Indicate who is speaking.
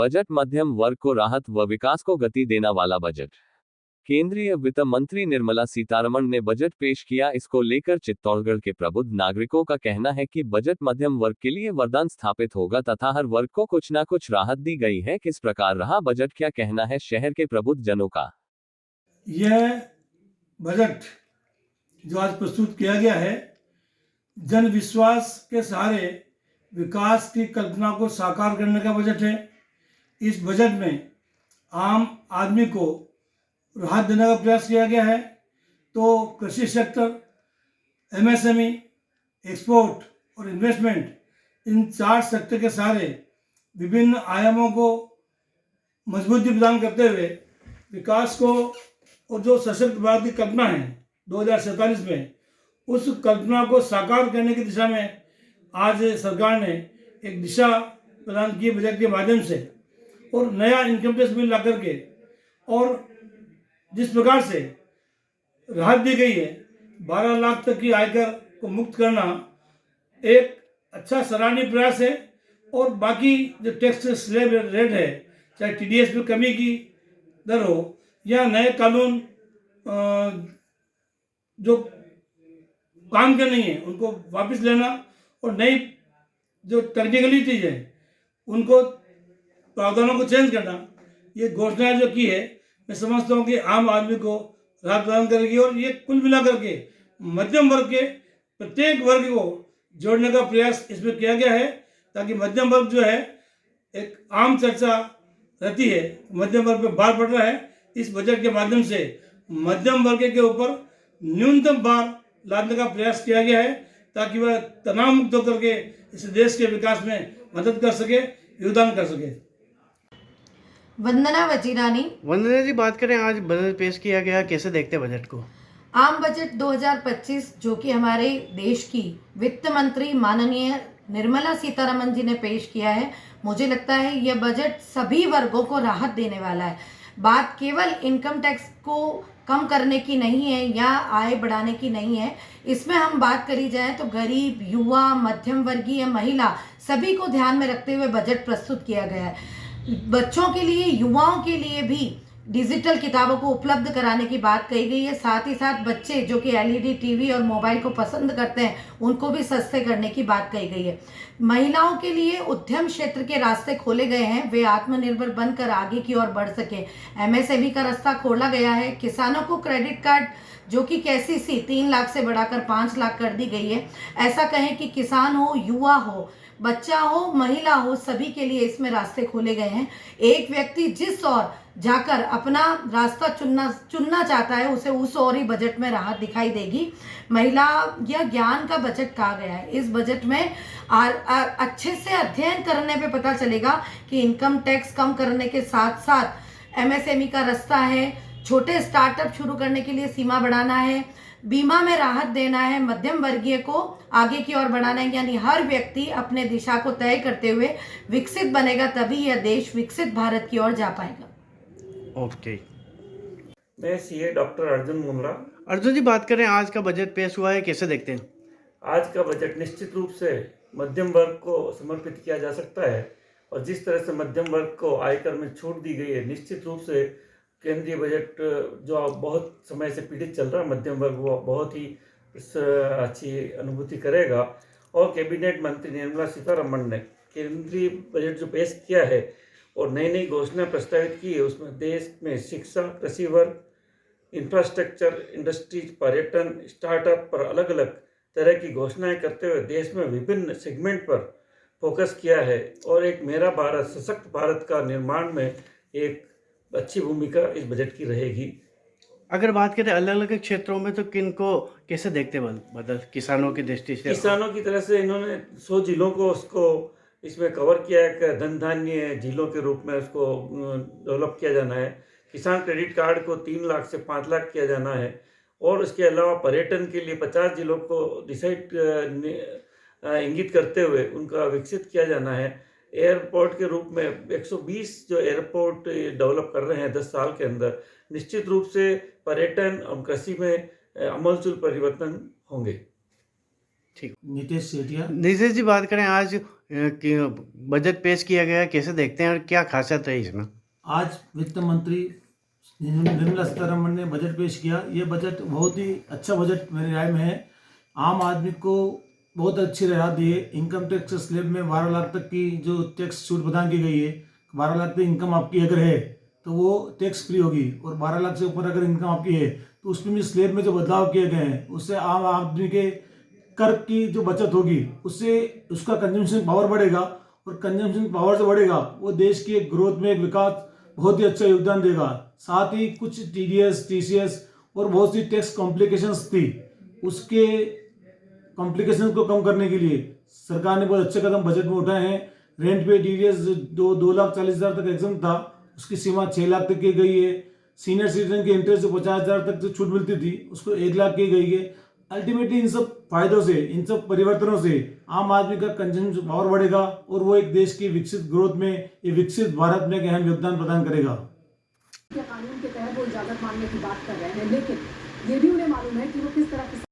Speaker 1: Budget मध्यम वर्ग को राहत व विकास को गति देने वाला बजट। केंद्रीय वित्त मंत्री निर्मला सीतारमण ने बजट पेश किया। इसको लेकर चित्तौड़गढ़ के प्रबुद्ध नागरिकों का कहना है कि बजट मध्यम वर्ग के लिए वरदान स्थापित होगा तथा हर वर्ग को कुछ न कुछ राहत दी गई है। किस प्रकार रहा बजट, क्या कहना है शहर के प्रबुद्ध जनों का।
Speaker 2: यह बजट जो आज प्रस्तुत किया गया है, जन विश्वास के सहारे विकास की कल्पना को साकार करने का बजट है। इस बजट में आम आदमी को राहत देने का प्रयास किया गया है। तो कृषि सेक्टर, एमएसएमई, एक्सपोर्ट और इन्वेस्टमेंट, इन 4 सेक्टर के सहारे विभिन्न आयामों को मजबूती प्रदान करते हुए विकास को और जो सशक्त भारत की कल्पना है 2047 में, उस कल्पना को साकार करने की दिशा में आज सरकार ने एक दिशा प्रदान की बजट के माध्यम से, और नया इनकम टैक्स बिल ला करके और जिस प्रकार से राहत दी गई है 12 लाख तक की आयकर को मुक्त करना एक अच्छा सराहनीय प्रयास है। और बाकी जो टैक्स स्लैब रेट है, चाहे टीडीएस में कमी की दर हो या नए कानून जो काम के नहीं है उनको वापस लेना और नई जो टेक्निकलिटीज है उनको प्रावधानों को चेंज करना, ये घोषणाएं जो की है, मैं समझता हूँ कि आम आदमी को राहत प्रदान करेगी। और ये कुल मिलाकर के मध्यम वर्ग के प्रत्येक वर्ग को जोड़ने का प्रयास इसमें किया गया है, ताकि मध्यम वर्ग जो है, एक आम चर्चा रहती है मध्यम वर्ग पे भार पड़ रहा है, इस बजट के माध्यम से मध्यम वर्ग के ऊपर न्यूनतम भार लादने का प्रयास किया गया है, ताकि वह तनाव मुक्त होकर के इस देश के विकास में मदद कर सके, योगदान कर सके।
Speaker 3: वंदना वजीरानी।
Speaker 4: वंदना जी, बात करें आज बजट पेश किया गया, कैसे देखते हैं बजट को?
Speaker 3: आम बजट 2025 जो कि हमारे देश की वित्त मंत्री माननीय निर्मला सीतारमण जी ने पेश किया है, मुझे लगता है यह बजट सभी वर्गों को राहत देने वाला है। बात केवल इनकम टैक्स को कम करने की नहीं है या आय बढ़ाने की नहीं है। इसमें हम बात करी जाए तो गरीब, युवा, मध्यम वर्गीय, महिला सभी को ध्यान में रखते हुए बजट प्रस्तुत किया गया है। बच्चों के लिए, युवाओं के लिए भी डिजिटल किताबों को उपलब्ध कराने की बात कही गई है। साथ ही साथ बच्चे जो कि एलईडी टीवी और मोबाइल को पसंद करते हैं, उनको भी सस्ते करने की बात कही गई है। महिलाओं के लिए उद्यम क्षेत्र के रास्ते खोले गए हैं, वे आत्मनिर्भर बनकर आगे की ओर बढ़ सके। एमएसएमई का रास्ता खोला गया है। किसानों को क्रेडिट कार्ड जो कि केसीसी 3 लाख से बढ़ाकर 5 लाख कर दी गई है। ऐसा कहें कि किसान हो, युवा हो, बच्चा हो, महिला हो, सभी के लिए इसमें रास्ते खोले गए हैं। एक व्यक्ति जिस ओर जाकर अपना रास्ता चुनना चाहता है, उसे उस ओर ही बजट में राहत दिखाई देगी। महिला या ज्ञान का बजट कहा गया है। इस बजट में अच्छे से अध्ययन करने पे पता चलेगा कि इनकम टैक्स कम करने के साथ साथ एमएसएमई का रास्ता है, छोटे स्टार्टअप शुरू करने के लिए सीमा बढ़ाना है, बीमा में राहत देना है, मध्यम वर्गीय को आगे की ओर बढ़ाना है। यानी हर व्यक्ति अपने दिशा को तय करते हुए विकसित बनेगा, तभी यह देश विकसित भारत की ओर जा पाएगा।
Speaker 4: ओके।
Speaker 5: मैं सीए डॉक्टर अर्जुन मुंद्रा।
Speaker 4: अर्जुन जी, बात करें आज का बजट पेश हुआ है, कैसे देखते हैं?
Speaker 5: आज का बजट निश्चित रूप से मध्यम वर्ग को समर्पित किया जा सकता है, और जिस तरह से मध्यम वर्ग को आयकर में छूट दी गई है, निश्चित रूप से केंद्रीय बजट जो बहुत समय से पीड़ित चल रहा है मध्यम वर्ग, वो बहुत ही अच्छी अनुभूति करेगा। और कैबिनेट मंत्री निर्मला सीतारमण ने केंद्रीय बजट जो पेश किया है और नई नई घोषणाएं प्रस्तावित की है, उसमें देश में शिक्षा, कृषि वर्ग, इंफ्रास्ट्रक्चर, इंडस्ट्रीज, पर्यटन, स्टार्टअप पर अलग अलग तरह की घोषणाएं करते हुए देश में विभिन्न सेगमेंट पर फोकस किया है, और एक मेरा भारत, सशक्त भारत का निर्माण में एक अच्छी भूमिका इस बजट की रहेगी।
Speaker 4: अगर बात करें अलग अलग क्षेत्रों में, तो किन को कैसे देखते बदल किसानों की दृष्टि से?
Speaker 5: किसानों की तरह से इन्होंने 100 जिलों को उसको इसमें कवर किया है, धन धान्य जिलों के रूप में उसको डेवलप किया जाना है। किसान क्रेडिट कार्ड को 3 लाख से 5 लाख किया जाना है, और इसके अलावा पर्यटन के लिए 50 जिलों को डिसाइड इंगित करते हुए उनका विकसित किया जाना है। एयरपोर्ट के रूप में 120 जो एयरपोर्ट डेवलप कर रहे हैं 10 साल के अंदर, निश्चित रूप से पर्यटन और कृषि में आमूलचूल परिवर्तन होंगे।
Speaker 4: ठीक।
Speaker 2: नीतीश सेठिया।
Speaker 4: नीतीश जी, बात करें आज कि बजट पेश किया गया, कैसे देखते हैं और क्या खासियत है इसमें?
Speaker 2: आज वित्त मंत्री निर्मला सीतारमण ने बजट पेश किया। ये बजट बहुत ही अच्छा बजट मेरी राय में है। आम आदमी को बहुत अच्छी राहत दी है। इनकम टैक्स स्लैब में 12 लाख तक की जो टैक्स छूट प्रदान की गई है, 12 लाख तक इनकम आपकी अगर है तो वो टैक्स फ्री होगी, और 12 लाख से ऊपर अगर इनकम आपकी है तो उसमें भी स्लैब में जो बदलाव किए गए हैं उससे आम आदमी के कर की जो बचत होगी उससे उसका कंजम्पशन पावर बढ़ेगा, और कंजम्पशन पावर जो बढ़ेगा वो देश के ग्रोथ में एक विकास बहुत ही अच्छा योगदान देगा। साथ ही कुछ टीडीएस, टीसीएस और बहुत सी टैक्स कॉम्प्लिकेशंस थी, उसके कॉम्प्लिकेशंस को कम करने के लिए सरकार ने बहुत अच्छे कदम बजट में उठाए हैं। रेंट पे टीडीएस 2,40,000 तक एग्जाम था, उसकी सीमा 6 लाख तक की गई है। सीनियर सिटीजन के इंटरेस्ट 50,000 तक जो छूट मिलती थी उसको 1 लाख की गई है। अल्टीमेटली इन सब फायदों से, इन सब परिवर्तनों से आम आदमी का कंजम्पशन पावर बढ़ेगा, और वो एक देश की विकसित ग्रोथ में, ये विकसित भारत में एक अहम योगदान प्रदान करेगा।
Speaker 6: कानून के तहत वो इजाजत मांगने की बात कर रहे हैं, लेकिन ये भी उन्हें मालूम है कि वो किस तरह